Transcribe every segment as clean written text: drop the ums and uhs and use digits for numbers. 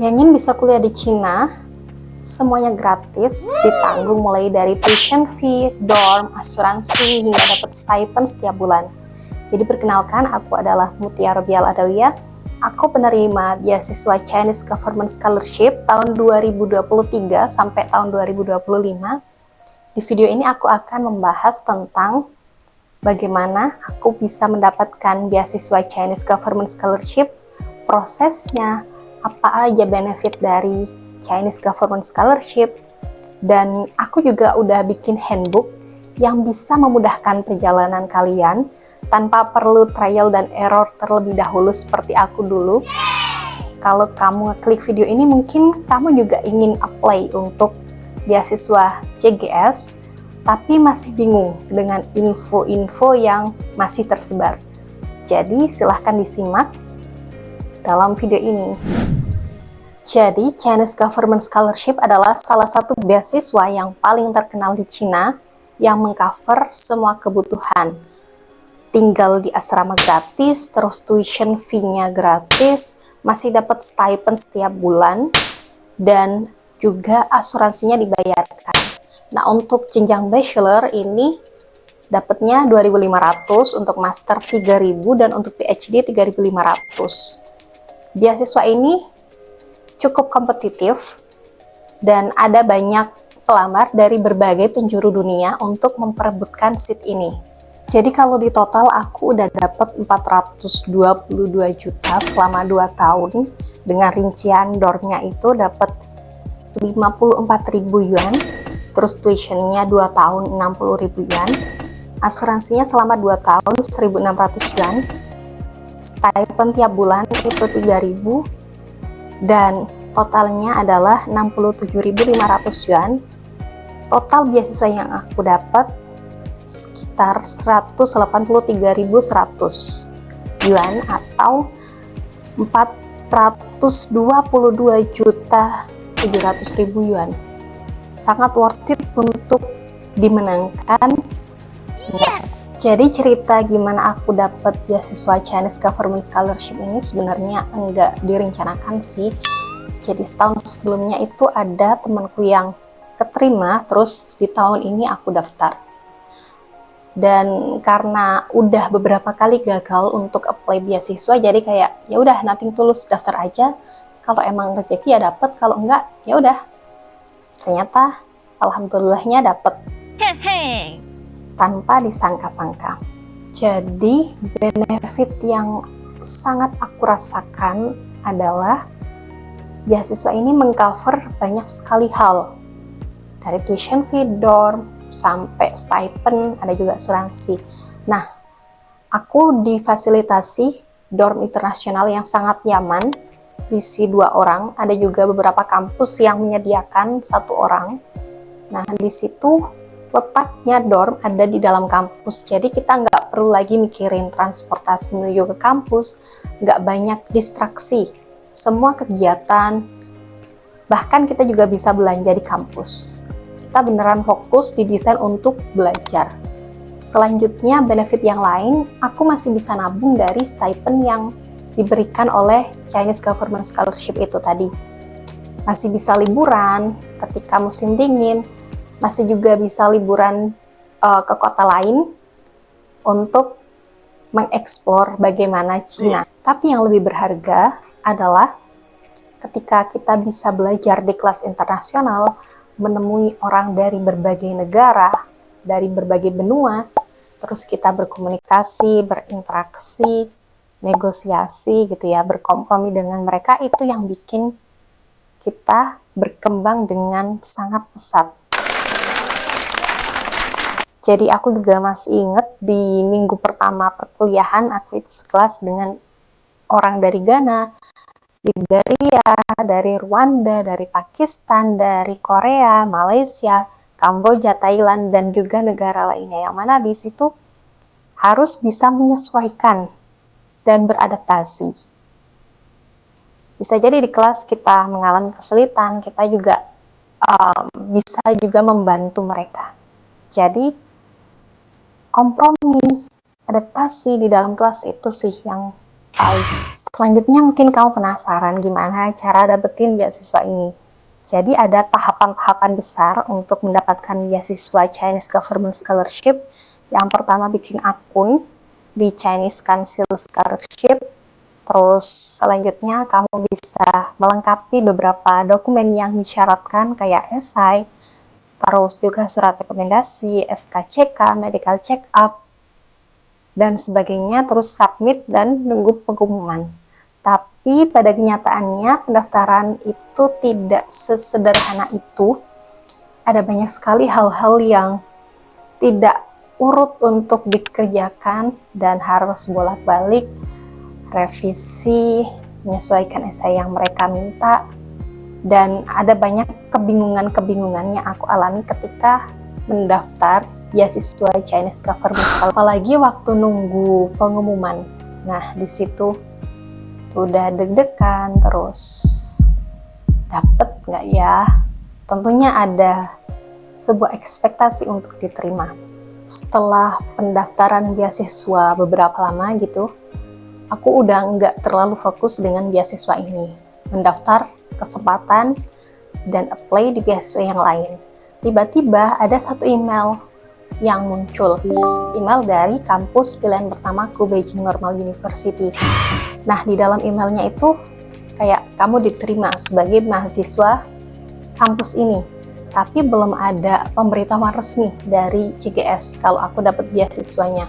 Yang ingin bisa kuliah di Cina, semuanya gratis, ditanggung mulai dari tuition fee, dorm, asuransi, hingga dapat stipend setiap bulan. Jadi perkenalkan, aku adalah Mutia Robial Adawiyah. Aku penerima beasiswa Chinese Government Scholarship tahun 2023 sampai tahun 2025. Di video ini aku akan membahas tentang bagaimana aku bisa mendapatkan beasiswa Chinese Government Scholarship, prosesnya, apa aja benefit dari Chinese Government Scholarship, dan aku juga udah bikin handbook yang bisa memudahkan perjalanan kalian tanpa perlu trial dan error terlebih dahulu seperti aku dulu. Kalau kamu ngeklik video ini, mungkin kamu juga ingin apply untuk beasiswa CGS, tapi masih bingung dengan info-info yang masih tersebar. Jadi silahkan disimak dalam video ini. Jadi, Chinese Government Scholarship adalah salah satu beasiswa yang paling terkenal di Cina yang mengcover semua kebutuhan. Tinggal di asrama gratis, terus tuition fee-nya gratis, masih dapat stipend setiap bulan, dan juga asuransinya dibayarkan. Nah, untuk jenjang bachelor ini dapatnya 2.500, untuk master 3.000, dan untuk PhD 3.500. Beasiswa ini cukup kompetitif dan ada banyak pelamar dari berbagai penjuru dunia untuk memperebutkan seat ini. Jadi kalau di total aku udah dapat 422 juta selama 2 tahun, dengan rincian dormnya itu dapat 54.000 yuan, terus tuitionnya 2 tahun 60.000 yuan, asuransinya selama 2 tahun 1.600 yuan, stipend tiap bulan itu 3.000, dan totalnya adalah 67.500 yuan. Total beasiswa yang aku dapat sekitar 183.100 yuan atau 422.700.000 yuan. Sangat worth it untuk dimenangkan. Yes. Jadi cerita gimana aku dapat beasiswa Chinese Government Scholarship ini sebenarnya enggak direncanakan sih. Jadi setahun sebelumnya itu ada temanku yang keterima, terus di tahun ini aku daftar. Dan karena udah beberapa kali gagal untuk apply beasiswa, jadi kayak ya udah nothing tulus, daftar aja. Kalau emang rezeki ya dapet, kalau enggak ya udah. Ternyata alhamdulillahnya dapet. Tanpa disangka-sangka. Jadi benefit yang sangat aku rasakan adalah beasiswa ini mengcover banyak sekali hal, dari tuition fee, dorm, sampai stipend, ada juga asuransi. Nah, aku difasilitasi dorm internasional yang sangat nyaman, isi 2 orang, ada juga beberapa kampus yang menyediakan 1 orang. Nah, di situ letaknya dorm ada di dalam kampus, jadi kita nggak perlu lagi mikirin transportasi menuju ke kampus, nggak banyak distraksi, semua kegiatan, bahkan kita juga bisa belanja di kampus. Kita beneran fokus didesain untuk belajar. Selanjutnya, benefit yang lain, aku masih bisa nabung dari stipend yang diberikan oleh Chinese Government Scholarship itu tadi. Masih bisa liburan ketika musim dingin, masih juga bisa liburan ke kota lain untuk mengeksplor bagaimana Cina. Tapi yang lebih berharga adalah ketika kita bisa belajar di kelas internasional, menemui orang dari berbagai negara, dari berbagai benua, terus kita berkomunikasi, berinteraksi, negosiasi gitu ya, berkompromi dengan mereka, itu yang bikin kita berkembang dengan sangat pesat. Jadi aku juga masih ingat di minggu pertama perkuliahan aku itu sekelas dengan orang dari Ghana, Liberia, dari Rwanda, dari Pakistan, dari Korea, Malaysia, Kamboja, Thailand, dan juga negara lainnya, yang mana di situ harus bisa menyesuaikan dan beradaptasi. Bisa jadi di kelas kita mengalami kesulitan, kita juga bisa juga membantu mereka. Jadi kompromi, adaptasi di dalam kelas itu sih yang sekali. Selanjutnya mungkin kamu penasaran gimana cara dapetin beasiswa ini. Jadi ada tahapan-tahapan besar untuk mendapatkan beasiswa Chinese Government Scholarship. Yang pertama bikin akun di Chinese Council Scholarship. Terus selanjutnya kamu bisa melengkapi beberapa dokumen yang disyaratkan kayak esai, terus juga surat rekomendasi, SKCK, medical check up, dan sebagainya, terus submit dan nunggu pengumuman. Tapi pada kenyataannya pendaftaran itu tidak sesederhana itu. Ada banyak sekali hal-hal yang tidak urut untuk dikerjakan dan harus bolak-balik revisi, menyesuaikan esai yang mereka minta, dan ada banyak kebingungan-kebingungan yang aku alami ketika mendaftar beasiswa Chinese Government Scholarship, apalagi waktu nunggu pengumuman. Nah, di situ udah deg-degan, terus dapet nggak ya? Tentunya ada sebuah ekspektasi untuk diterima. Setelah pendaftaran beasiswa beberapa lama gitu, aku udah nggak terlalu fokus dengan beasiswa ini. Mendaftar, kesempatan, dan apply di beasiswa yang lain. Tiba-tiba ada satu email yang muncul. Email dari kampus pilihan pertamaku, Beijing Normal University. Nah, di dalam emailnya itu kayak kamu diterima sebagai mahasiswa kampus ini. Tapi belum ada pemberitahuan resmi dari CGS kalau aku dapat beasiswanya.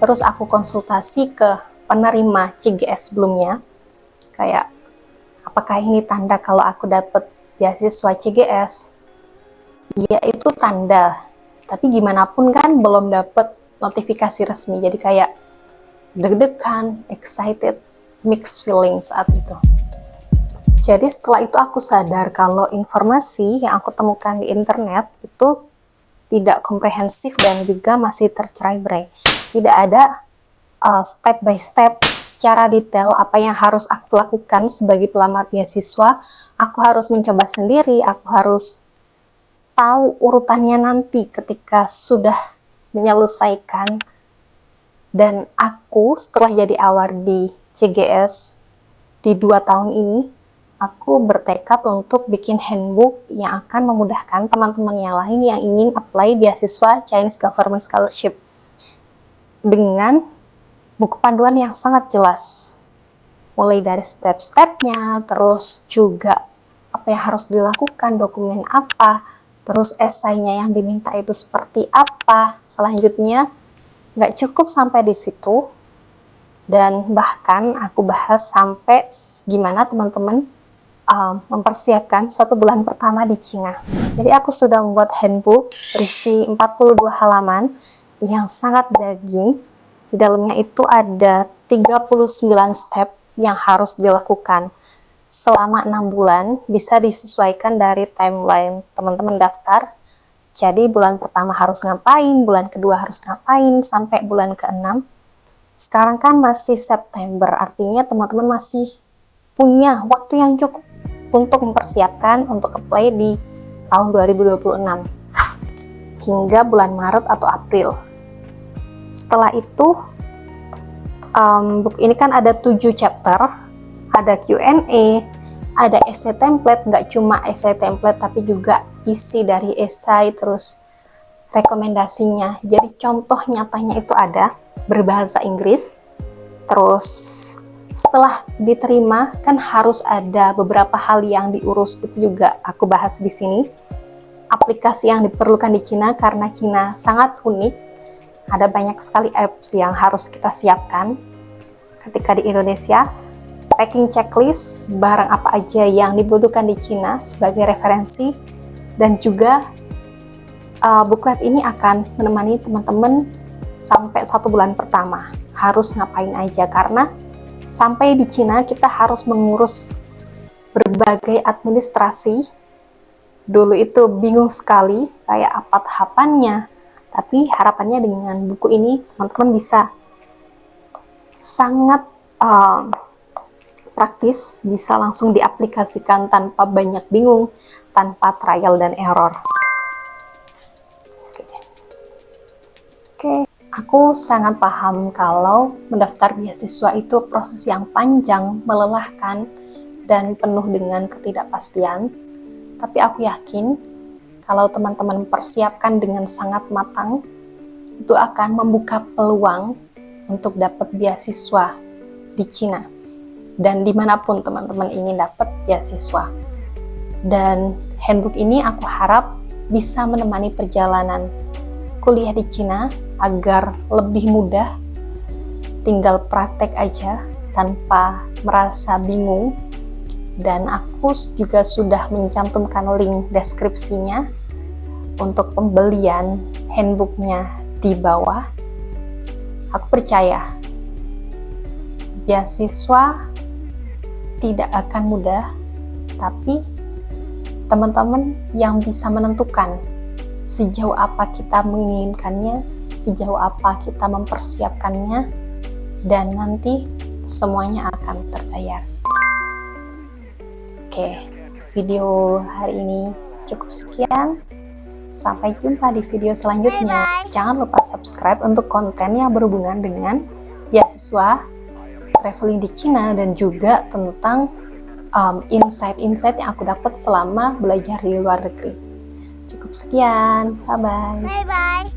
Terus aku konsultasi ke penerima CGS sebelumnya, kayak apakah ini tanda kalau aku dapat beasiswa CGS? Iya, itu tanda. Tapi gimana pun kan belum dapat notifikasi resmi, jadi kayak deg-degan, excited, mixed feeling saat itu. Jadi setelah itu aku sadar kalau informasi yang aku temukan di internet itu tidak komprehensif dan juga masih tercerai-berai. Tidak ada step by step secara detail apa yang harus aku lakukan sebagai pelamar beasiswa. Aku harus mencoba sendiri, aku harus tahu urutannya nanti ketika sudah menyelesaikan. Dan aku setelah jadi award di CGS di 2 tahun ini, aku bertekad untuk bikin handbook yang akan memudahkan teman-teman yang lain yang ingin apply beasiswa Chinese Government Scholarship dengan buku panduan yang sangat jelas, mulai dari step-stepnya, terus juga apa yang harus dilakukan, dokumen apa, terus esainya yang diminta itu seperti apa. Selanjutnya nggak cukup sampai di situ, dan bahkan aku bahas sampai gimana teman-teman mempersiapkan 1 bulan pertama di Cina. Jadi aku sudah membuat handbook berisi 42 halaman yang sangat daging. Di dalamnya itu ada 39 step yang harus dilakukan selama 6 bulan, bisa disesuaikan dari timeline teman-teman daftar. Jadi bulan pertama harus ngapain, bulan kedua harus ngapain, sampai bulan ke-6. Sekarang kan masih September, artinya teman-teman masih punya waktu yang cukup untuk mempersiapkan untuk apply di tahun 2026 hingga bulan Maret atau April. Setelah itu buku ini kan ada 7 chapter, ada Q&A, ada essay template, nggak cuma essay template tapi juga isi dari esai, terus rekomendasinya. Jadi contoh nyatanya itu ada berbahasa Inggris. Terus setelah diterima kan harus ada beberapa hal yang diurus, itu juga aku bahas di sini. Aplikasi yang diperlukan di Cina karena Cina sangat unik, ada banyak sekali apps yang harus kita siapkan ketika di Indonesia. Packing checklist, barang apa aja yang dibutuhkan di Cina sebagai referensi, dan juga booklet ini akan menemani teman-teman sampai 1 bulan pertama. Harus ngapain aja, karena sampai di Cina kita harus mengurus berbagai administrasi. Dulu itu bingung sekali kayak apa tahapannya, tapi harapannya dengan buku ini teman-teman bisa sangat praktis, bisa langsung diaplikasikan tanpa banyak bingung, tanpa trial dan error. Oke. Aku sangat paham kalau mendaftar beasiswa itu proses yang panjang, melelahkan, dan penuh dengan ketidakpastian. Tapi aku yakin kalau teman-teman mempersiapkan dengan sangat matang, itu akan membuka peluang untuk dapat beasiswa di Cina. Dan dimanapun teman-teman ingin dapat beasiswa. Dan handbook ini aku harap bisa menemani perjalanan kuliah di Cina agar lebih mudah, tinggal praktek aja tanpa merasa bingung. Dan aku juga sudah mencantumkan link deskripsinya untuk pembelian handbooknya di bawah. Aku percaya beasiswa tidak akan mudah, tapi teman-teman yang bisa menentukan sejauh apa kita menginginkannya, sejauh apa kita mempersiapkannya, dan nanti semuanya akan terbayar. Oke, video hari ini cukup sekian. Sampai jumpa di video selanjutnya. Bye-bye. Jangan lupa subscribe untuk konten yang berhubungan dengan beasiswa, traveling di Cina, dan juga tentang insight-insight yang aku dapat selama belajar di luar negeri. Cukup sekian, bye-bye. Bye bye.